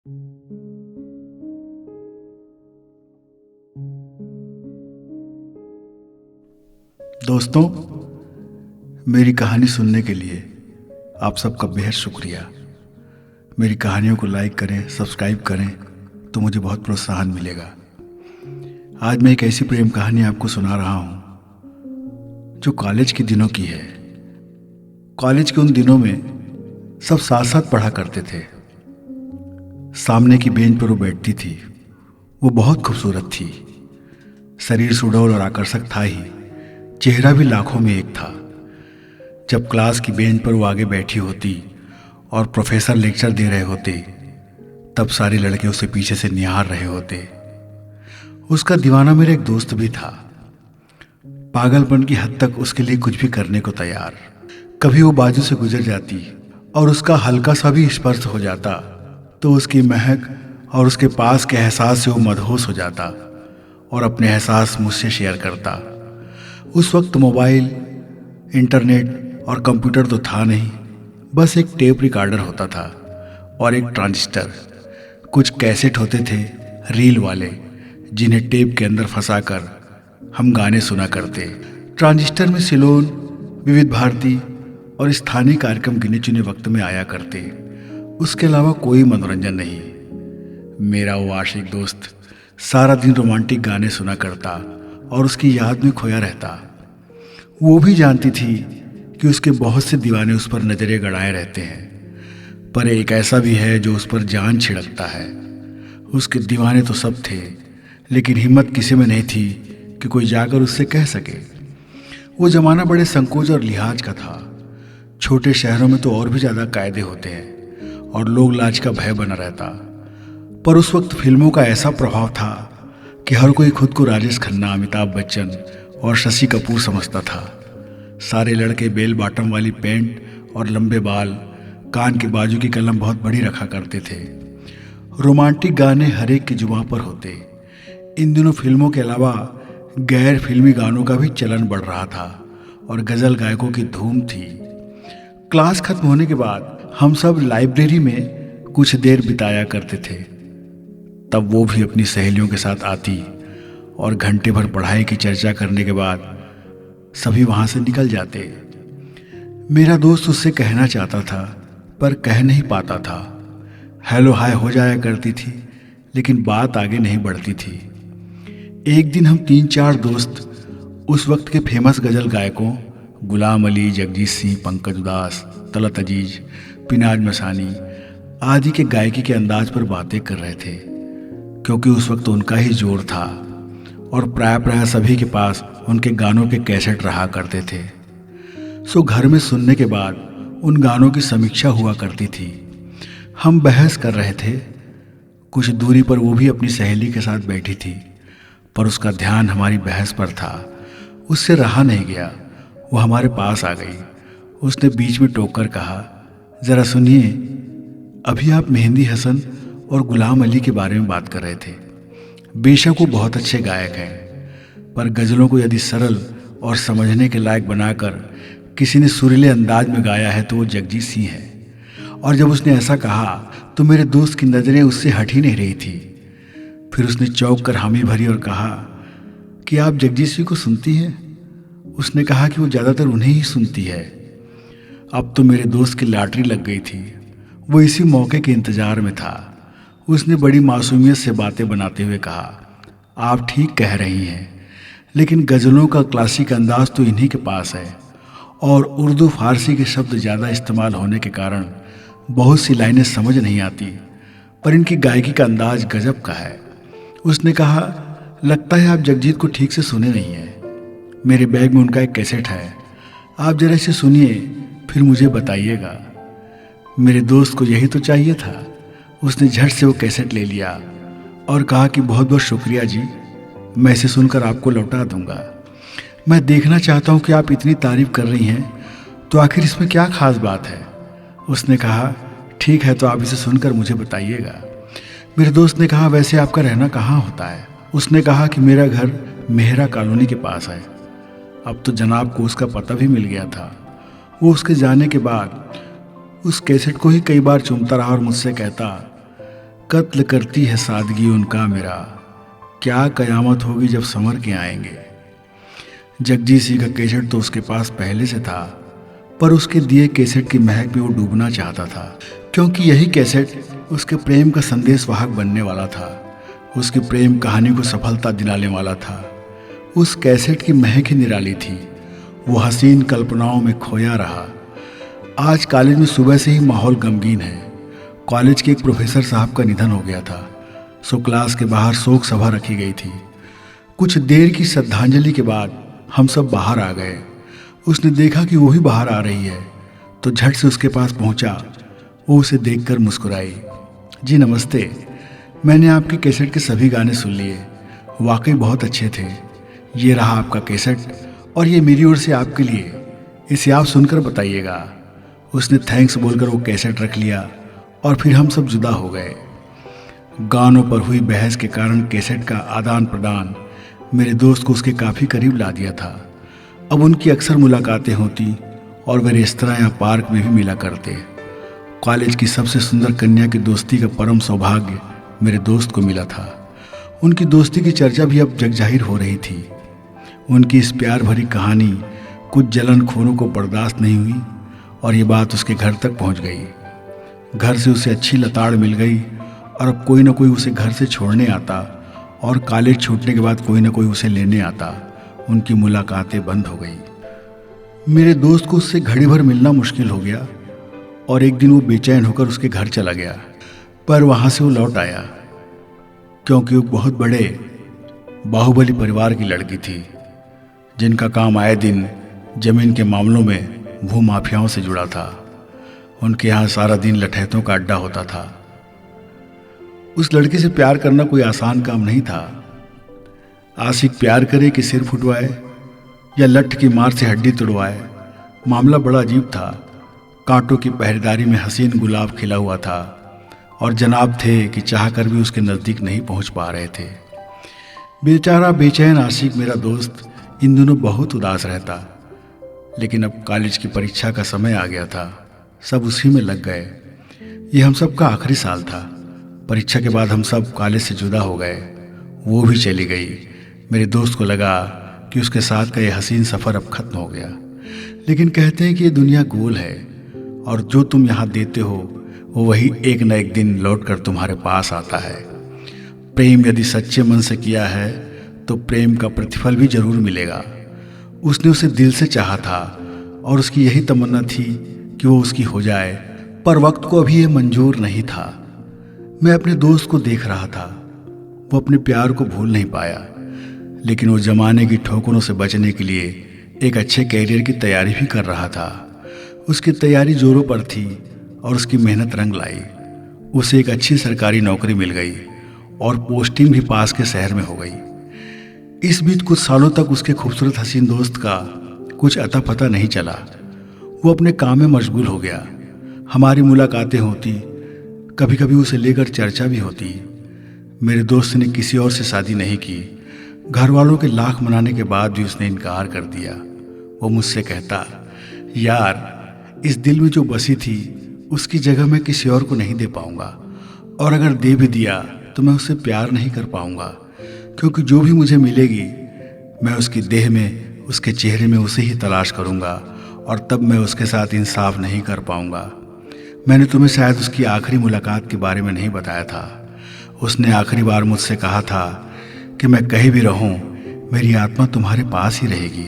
दोस्तों, मेरी कहानी सुनने के लिए आप सबका बेहद शुक्रिया। मेरी कहानियों को लाइक करें, सब्सक्राइब करें तो मुझे बहुत प्रोत्साहन मिलेगा। आज मैं एक ऐसी प्रेम कहानी आपको सुना रहा हूँ जो कॉलेज के दिनों की है। कॉलेज के उन दिनों में सब साथ साथ पढ़ा करते थे। सामने की बेंच पर वो बैठती थी। वो बहुत खूबसूरत थी। शरीर सुडौल और आकर्षक था ही, चेहरा भी लाखों में एक था। जब क्लास की बेंच पर वो आगे बैठी होती और प्रोफेसर लेक्चर दे रहे होते, तब सारे लड़के उसे पीछे से निहार रहे होते। उसका दीवाना मेरा एक दोस्त भी था, पागलपन की हद तक उसके लिए कुछ भी करने को तैयार। कभी वो बाजू से गुजर जाती और उसका हल्का सा भी स्पर्श हो जाता तो उसकी महक और उसके पास के एहसास से वो मदहोश हो जाता और अपने एहसास मुझसे शेयर करता। उस वक्त मोबाइल, इंटरनेट और कंप्यूटर तो था नहीं, बस एक टेप रिकॉर्डर होता था और एक ट्रांजिस्टर। कुछ कैसेट होते थे रील वाले, जिन्हें टेप के अंदर फंसाकर हम गाने सुना करते। ट्रांजिस्टर में सिलोन, विविध भारती और स्थानीय कार्यक्रम गिने चुने वक्त में आया करते। उसके अलावा कोई मनोरंजन नहीं। मेरा वो आशिक दोस्त सारा दिन रोमांटिक गाने सुना करता और उसकी याद में खोया रहता। वो भी जानती थी कि उसके बहुत से दीवाने उस पर नजरें गड़ाए रहते हैं, पर एक ऐसा भी है जो उस पर जान छिड़कता है। उसके दीवाने तो सब थे, लेकिन हिम्मत किसी में नहीं थी कि कोई जाकर उससे कह सके। वो जमाना बड़े संकोच और लिहाज का था। छोटे शहरों में तो और भी ज़्यादा कायदे होते हैं और लोग लाज का भय बना रहता। पर उस वक्त फिल्मों का ऐसा प्रभाव था कि हर कोई खुद को राजेश खन्ना, अमिताभ बच्चन और शशि कपूर समझता था। सारे लड़के बेल बॉटम वाली पैंट और लंबे बाल, कान के बाजू की कलम बहुत बड़ी रखा करते थे। रोमांटिक गाने हर एक की जुबां पर होते। इन दिनों फिल्मों के अलावा गैर फिल्मी गानों का भी चलन बढ़ रहा था और गज़ल गायकों की धूम थी। क्लास खत्म होने के बाद हम सब लाइब्रेरी में कुछ देर बिताया करते थे। तब वो भी अपनी सहेलियों के साथ आती और घंटे भर पढ़ाई की चर्चा करने के बाद सभी वहाँ से निकल जाते। मेरा दोस्त उससे कहना चाहता था पर कह नहीं पाता था। हेलो हाय हो जाया करती थी, लेकिन बात आगे नहीं बढ़ती थी। एक दिन हम 3-4 दोस्त उस वक्त के फेमस गज़ल गायकों गुलाम अली, जगजीत सिंह, पंकज उदास, तलत अजीज, पिनाज मसानी आदि के गायकी के अंदाज पर बातें कर रहे थे, क्योंकि उस वक्त उनका ही जोर था और प्राय सभी के पास उनके गानों के कैसेट रहा करते थे। सो घर में सुनने के बाद उन गानों की समीक्षा हुआ करती थी। हम बहस कर रहे थे। कुछ दूरी पर वो भी अपनी सहेली के साथ बैठी थी, पर उसका ध्यान हमारी बहस पर था। उससे रहा नहीं गया, वो हमारे पास आ गई। उसने बीच में टोक कर कहा, ज़रा सुनिए, अभी आप मेहंदी हसन और गुलाम अली के बारे में बात कर रहे थे। बेशक वो बहुत अच्छे गायक हैं, पर गज़लों को यदि सरल और समझने के लायक बनाकर किसी ने सुरीले अंदाज में गाया है तो वो जगजीत सिंह है। और जब उसने ऐसा कहा तो मेरे दोस्त की नज़रें उससे हट ही नहीं रही थी। फिर उसने चौंक कर हामी भरी और कहा कि आप जगजीत सिंह को सुनती हैं? उसने कहा कि वो ज़्यादातर उन्हें ही सुनती है। अब तो मेरे दोस्त की लॉटरी लग गई थी। वो इसी मौके के इंतज़ार में था। उसने बड़ी मासूमियत से बातें बनाते हुए कहा, आप ठीक कह रही हैं, लेकिन गज़लों का क्लासिक अंदाज तो इन्हीं के पास है और उर्दू फारसी के शब्द ज़्यादा इस्तेमाल होने के कारण बहुत सी लाइनें समझ नहीं आती, पर इनकी गायकी का अंदाज गजब का है। उसने कहा, लगता है आप जगजीत को ठीक से सुने नहीं हैं। मेरे बैग में उनका एक कैसेट है, आप ज़रा इसे सुनिए, फिर मुझे बताइएगा। मेरे दोस्त को यही तो चाहिए था। उसने झट से वो कैसेट ले लिया और कहा कि बहुत बहुत शुक्रिया जी, मैं इसे सुनकर आपको लौटा दूंगा। मैं देखना चाहता हूँ कि आप इतनी तारीफ़ कर रही हैं तो आखिर इसमें क्या ख़ास बात है। उसने कहा, ठीक है तो आप इसे सुनकर मुझे बताइएगा। मेरे दोस्त ने कहा, वैसे आपका रहना कहाँ होता है? उसने कहा कि मेरा घर मेहरा कॉलोनी के पास है। अब तो जनाब को उसका पता भी मिल गया था। वो उसके जाने के बाद उस कैसेट को ही कई बार चुनता रहा और मुझसे कहता कत्ल करती है सादगी उनका मेरा, क्या कयामत होगी जब संवर के आएंगे। जगजीत सिंह का कैसेट तो उसके पास पहले से था, पर उसके दिए कैसेट की महक में वो डूबना चाहता था, क्योंकि यही कैसेट उसके प्रेम का संदेश वाहक बनने वाला था, उसकी प्रेम कहानी को सफलता दिलाने वाला था। उस कैसेट की महक ही निराली थी। वो हसीन कल्पनाओं में खोया रहा। आज कॉलेज में सुबह से ही माहौल गमगीन है। कॉलेज के एक प्रोफेसर साहब का निधन हो गया था, सो क्लास के बाहर शोक सभा रखी गई थी। कुछ देर की श्रद्धांजलि के बाद हम सब बाहर आ गए। उसने देखा कि वो ही बाहर आ रही है तो झट से उसके पास पहुंचा। वो उसे देखकर मुस्कुराई। जी नमस्ते, मैंने आपके कैसेट के सभी गाने सुन लिए, वाकई बहुत अच्छे थे। ये रहा आपका कैसेट और ये मेरी ओर से आपके लिए, इसे आप सुनकर बताइएगा। उसने थैंक्स बोलकर वो कैसेट रख लिया और फिर हम सब जुदा हो गए। गानों पर हुई बहस के कारण कैसेट का आदान प्रदान मेरे दोस्त को उसके काफ़ी करीब ला दिया था। अब उनकी अक्सर मुलाकातें होती और वे रेस्तरां या पार्क में भी मिला करते। कॉलेज की सबसे सुंदर कन्या की दोस्ती का परम सौभाग्य मेरे दोस्त को मिला था। उनकी दोस्ती की चर्चा भी अब जगजाहिर हो रही थी। उनकी इस प्यार भरी कहानी कुछ जलन खोरों को बर्दाश्त नहीं हुई और ये बात उसके घर तक पहुंच गई। घर से उसे अच्छी लताड़ मिल गई और अब कोई ना कोई उसे घर से छोड़ने आता और कॉलेज छूटने के बाद कोई ना कोई उसे लेने आता। उनकी मुलाकातें बंद हो गई। मेरे दोस्त को उससे घड़ी भर मिलना मुश्किल हो गया और एक दिन वो बेचैन होकर उसके घर चला गया, पर वहाँ से वो लौट आया क्योंकि वो बहुत बड़े बाहुबली परिवार की लड़की थी, जिनका काम आए दिन जमीन के मामलों में भू माफियाओं से जुड़ा था। उनके यहाँ सारा दिन लठैतों का अड्डा होता था। उस लड़की से प्यार करना कोई आसान काम नहीं था। आशिक प्यार करे कि सिर फुटवाए या लठ की मार से हड्डी तोड़वाए, मामला बड़ा अजीब था। कांटों की पहरेदारी में हसीन गुलाब खिला हुआ था और जनाब थे कि चाहकर भी उसके नज़दीक नहीं पहुंच पा रहे थे। बेचारा बेचैन आशिक मेरा दोस्त इन दिनों बहुत उदास रहता, लेकिन अब कॉलेज की परीक्षा का समय आ गया था। सब उसी में लग गए। ये हम सब का आखिरी साल था। परीक्षा के बाद हम सब कॉलेज से जुदा हो गए। वो भी चली गई। मेरे दोस्त को लगा कि उसके साथ का ये हसीन सफ़र अब खत्म हो गया, लेकिन कहते हैं कि ये दुनिया गोल है और जो तुम यहाँ देते हो वो वही एक न एक दिन लौटकर तुम्हारे पास आता है। प्रेम यदि सच्चे मन से किया है तो प्रेम का प्रतिफल भी जरूर मिलेगा। उसने उसे दिल से चाहा था और उसकी यही तमन्ना थी कि वो उसकी हो जाए, पर वक्त को अभी ये मंजूर नहीं था। मैं अपने दोस्त को देख रहा था। वो अपने प्यार को भूल नहीं पाया, लेकिन वो जमाने की ठोकरों से बचने के लिए एक अच्छे कैरियर की तैयारी भी कर रहा था। उसकी तैयारी जोरों पर थी और उसकी मेहनत रंग लाई। उसे एक अच्छी सरकारी नौकरी मिल गई और पोस्टिंग भी पास के शहर में हो गई। इस बीच कुछ सालों तक उसके खूबसूरत हसीन दोस्त का कुछ अता पता नहीं चला। वो अपने काम में मशगूल हो गया। हमारी मुलाकातें होती, कभी कभी उसे लेकर चर्चा भी होती। मेरे दोस्त ने किसी और से शादी नहीं की। घर वालों के लाख मनाने के बाद भी उसने इनकार कर दिया। वो मुझसे कहता, यार इस दिल में जो बसी थी उसकी जगह मैं किसी और को नहीं दे पाऊंगा, और अगर दे भी दिया तो मैं उससे प्यार नहीं कर पाऊंगा, क्योंकि जो भी मुझे मिलेगी मैं उसकी देह में, उसके चेहरे में उसे ही तलाश करूंगा और तब मैं उसके साथ इंसाफ नहीं कर पाऊंगा। मैंने तुम्हें शायद उसकी आखिरी मुलाकात के बारे में नहीं बताया था। उसने आखिरी बार मुझसे कहा था कि मैं कहीं भी रहूं मेरी आत्मा तुम्हारे पास ही रहेगी।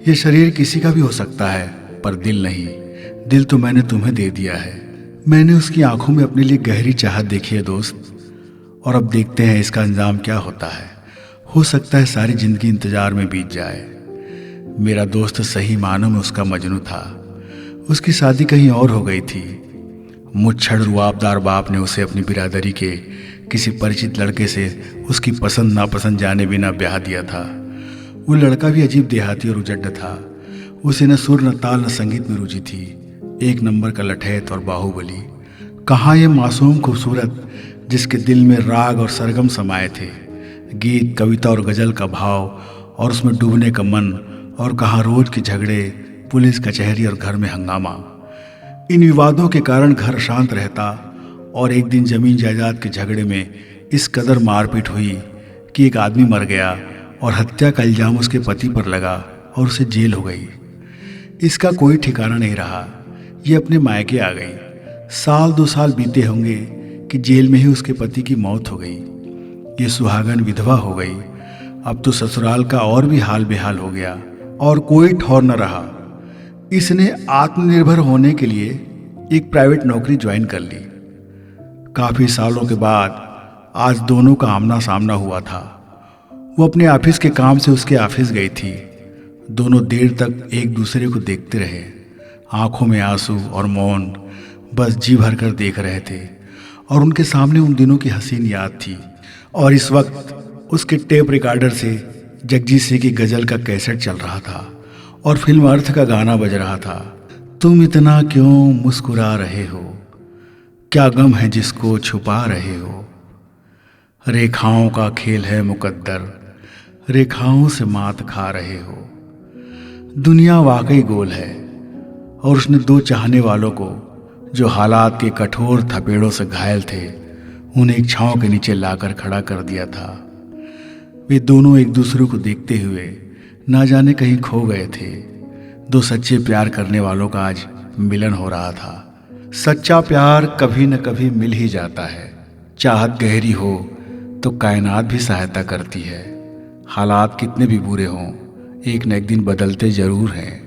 ये शरीर किसी का भी हो सकता है, पर दिल नहीं। दिल तो मैंने तुम्हें दे दिया है। मैंने उसकी आंखों में अपने लिए गहरी चाहत देखी है दोस्त, और अब देखते हैं इसका अंजाम क्या होता है। हो सकता है सारी जिंदगी इंतजार में बीत जाए। मेरा दोस्त सही मानों में उसका मजनू था। उसकी शादी कहीं और हो गई थी। मुच्छड़ रुआबदार बाप ने उसे अपनी बिरादरी के किसी परिचित लड़के से उसकी पसंद नापसंद जाने बिना ब्याह दिया था। वो लड़का भी अजीब देहाती और उजड्ड था। उसे न सुर न ताल न संगीत में रुचि थी। एक नंबर का लठैत और बाहुबली। कहाँ ये मासूम खूबसूरत जिसके दिल में राग और सरगम समाये थे, गीत कविता और गजल का भाव और उसमें डूबने का मन, और कहाँ रोज के झगड़े, पुलिस कचहरी और घर में हंगामा। इन विवादों के कारण घर शांत रहता और एक दिन ज़मीन जायदाद के झगड़े में इस कदर मारपीट हुई कि एक आदमी मर गया और हत्या का इल्ज़ाम उसके पति पर लगा और उसे जेल हो गई। इसका कोई ठिकाना नहीं रहा। ये अपने मायके आ गई। 1-2 साल बीते होंगे कि जेल में ही उसके पति की मौत हो गई। ये सुहागन विधवा हो गई। अब तो ससुराल का और भी हाल बेहाल हो गया और कोई ठौर न रहा। इसने आत्मनिर्भर होने के लिए एक प्राइवेट नौकरी ज्वाइन कर ली। काफ़ी सालों के बाद आज दोनों का आमना सामना हुआ था। वो अपने ऑफिस के काम से उसके ऑफिस गई थी। दोनों देर तक एक दूसरे को देखते रहे, आंखों में आंसू और मौन, बस जी भर कर देख रहे थे। और उनके सामने उन दिनों की हसीन याद थी। और इस वक्त उसके टेप रिकॉर्डर से जगजीत सिंह की गज़ल का कैसेट चल रहा था और फिल्म अर्थ का गाना बज रहा था। तुम इतना क्यों मुस्कुरा रहे हो, क्या गम है जिसको छुपा रहे हो। रेखाओं का खेल है मुकद्दर, रेखाओं से मात खा रहे हो। दुनिया वाकई गोल है और उसने 2 चाहने वालों को जो हालात के कठोर थपेड़ों से घायल थे, उन्हें एक छांव के नीचे लाकर खड़ा कर दिया था। वे दोनों एक दूसरे को देखते हुए ना जाने कहीं खो गए थे। 2 सच्चे प्यार करने वालों का आज मिलन हो रहा था। सच्चा प्यार कभी न कभी मिल ही जाता है। चाहत गहरी हो तो कायनात भी सहायता करती है। हालात कितने भी बुरे हों, एक न एक दिन बदलते ज़रूर हैं।